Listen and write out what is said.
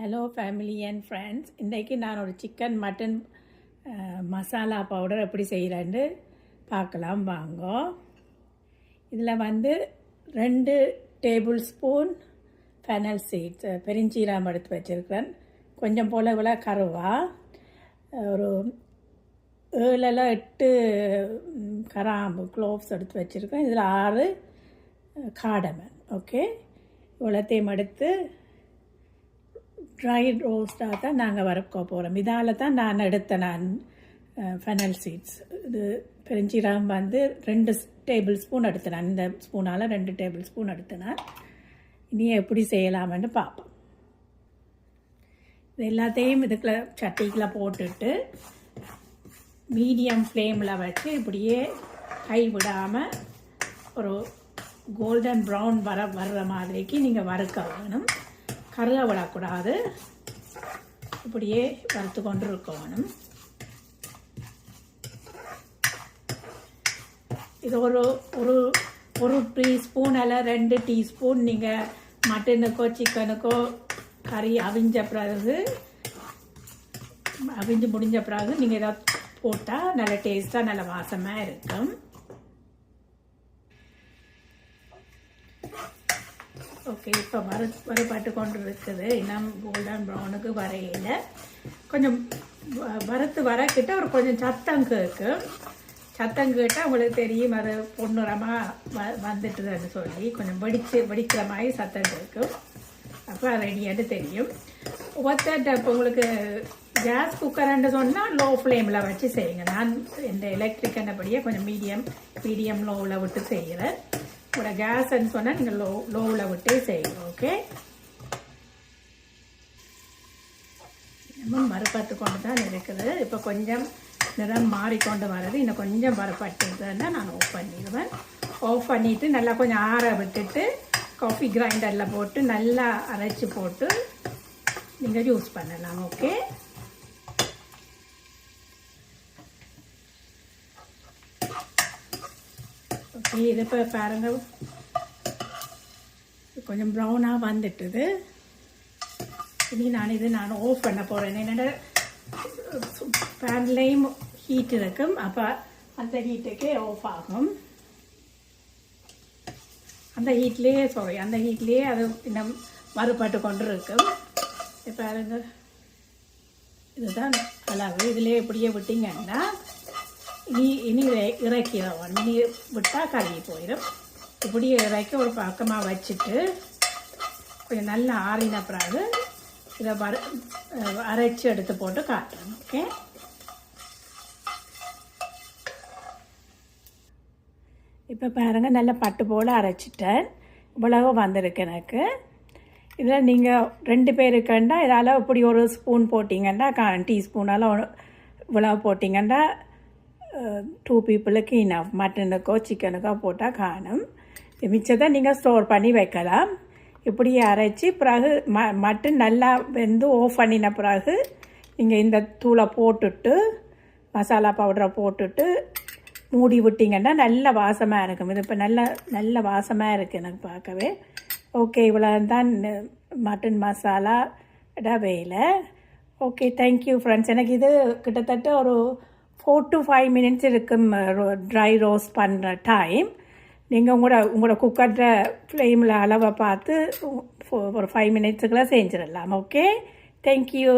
Hello family and friends. இன்றைக்கி நான் ஒரு சிக்கன் மட்டன் மசாலா பவுடர் எப்படி செய்கிறேன்னு பார்க்கலாம் வாங்க. இதில் 2 டேபிள் ஸ்பூன் ஃபெனல் சீட்ஸ் பெருஞ்சீரகம் எடுத்து வச்சுருக்கிறேன். கொஞ்சம் போல் இவ்வளோ கருவா, ஒரு 7-8 கிராம்பு க்ளோவ்ஸ் எடுத்து வச்சுருக்கேன். இதில் 6 காடமன். ஓகே, இவ்வளோத்தையும் எடுத்து ட்ரை ரோஸ்டாக தான் நாங்கள் வறுக்க போகிறோம். இதால் தான் நான் எடுத்தேன் ஃபெனல் சீட்ஸ். இது பெருஞ்சீரகம் 2 டேபிள் ஸ்பூன் எடுத்தேன். இந்த ஸ்பூனால் 2 டேபிள் ஸ்பூன் எடுத்தேன். இனி எப்படி செய்யலாம்னு பார்ப்போம். இது எல்லாத்தையும் இதுக்குள்ள சட்டிக்குள்ள போட்டுட்டு மீடியம் ஃப்ளேமில் வச்சு இப்படியே கை விடாமல் ஒரு கோல்டன் ப்ரௌன் வர்ற மாதிரிக்கு நீங்கள் வறுக்க வேணும். கருக விடக்கூடாது, இப்படியே வறுத்து கொண்டு இருக்கணும். இது ஒரு டீஸ்பூன் அல்ல 2 டீஸ்பூன் நீங்கள் மட்டனுக்கோ சிக்கனுக்கோ கறி அவிஞ்ச முடிஞ்ச பிறகு நீங்கள் ஏதாவது போட்டால் நல்ல டேஸ்ட்டாக நல்ல வாசமாக இருக்கும். ஓகே, இப்போ வறுபட்டு கொண்டு இருக்குது. இன்னும் கோல்டன் ப்ரௌனுக்கு வரையில் கொஞ்சம் வறுத்து வரக்கிட்ட ஒரு கொஞ்சம் சத்தம் கேட்கும். சத்தம் கேட்டால் உங்களுக்கு தெரியும் அது பொன்னிறமாக வந்துட்டுதுன்னு சொல்லி கொஞ்சம் வெடிக்கிற மாதிரி சத்தம் கேட்கும். அப்போ ரெடியாட்டு தெரியும். ஒவ்வொருத்த இப்போ உங்களுக்கு கேஸ் குக்கர்ன்னு சொன்னால் லோ ஃப்ளேமில் வச்சு செய்யுங்க. நான் இந்த எலக்ட்ரிக் என்னபடியே கொஞ்சம் மீடியம் லோவில் விட்டு செய்கிறேன். உங்களோட கேஸ்ன்னு சொன்னால் நீங்கள் லோவில் விட்டே செய்யணும். ஓகே, நம்ம வறுபட்டு கொண்டு தான் இருக்குது. இப்போ கொஞ்சம் நிறம் மாறிக்கொண்டு வர்றது. இன்னும் கொஞ்சம் வறுபட்டுதுன்னா நான் ஆஃப் பண்ணிடுவேன். ஆஃப் பண்ணிவிட்டு நல்லா கொஞ்சம் ஆற விட்டுட்டு காஃபி கிரைண்டரில் போட்டு நல்லா அரைச்சி போட்டு நீங்கள் யூஸ் பண்ணலாம். ஓகே, ஓகே, இது இப்போ பாருங்கள் கொஞ்சம் ப்ரௌனாக வந்துட்டுது. இனி நான் ஆஃப் பண்ண போகிறேன். என்னென்ன பேன்லேயும் ஹீட் இருக்கும், அப்போ அந்த ஹீட்டுக்கே ஆஃப் ஆகும். அந்த ஹீட்லேயே அது இன்னும் வறுபட்டு கொண்டு இருக்கும். பாருங்க, இதுதான் அளவு. இதிலே இப்படியே விட்டிங்கன்னா இனி இறக்கிடும். இனி விட்டால் கருகி போயிடும். இப்படி இறக்கி ஒரு பக்கமாக வச்சுட்டு கொஞ்சம் நல்லா ஆறின பிறகு இதை அரைச்சி எடுத்து போட்டு காட்டுறேன். ஓகே, இப்போ பாருங்கள் நல்லா பட்டு போல் அரைச்சிட்டேன். இவ்வளவு வந்திருக்கு எனக்கு. இதில் நீங்கள் 2 பேருக்குண்டா இதால் இப்படி ஒரு ஸ்பூன் போட்டிங்கன்னா டீஸ்பூனால் இவ்வளவு போட்டிங்கன்னா 2 பீப்புளுக்கு இனஃப். மட்டனுக்கோ சிக்கனுக்கோ போட்டால் காணும். மிச்சத்தை நீங்கள் ஸ்டோர் பண்ணி வைக்கலாம். இப்படியே அரைச்சி பிறகு மட்டன் நல்லா வெந்து ஆஃப் பண்ணின பிறகு நீங்கள் இந்த தூளை போட்டுட்டு மசாலா பவுடரை போட்டுட்டு மூடி விட்டிங்கன்னா நல்ல வாசமாக இருக்கும். இது இப்போ நல்ல வாசமாக இருக்குது எனக்கு பார்க்கவே. ஓகே, இவ்வளோ தான் மட்டன் மசாலா வேலை. Okay, thank you friends. எனக்கு இது கிட்டத்தட்ட ஒரு 4 to 5 minutes இருக்கும் ட்ரை ரோஸ்ட் பண்ணுற டைம். நீங்கள் உங்களோட குக்கரில் ஃப்ளேமில் அளவை பார்த்து ஒரு 5 minutesக்குள்ளே செஞ்சிடலாம். Okay, thank you.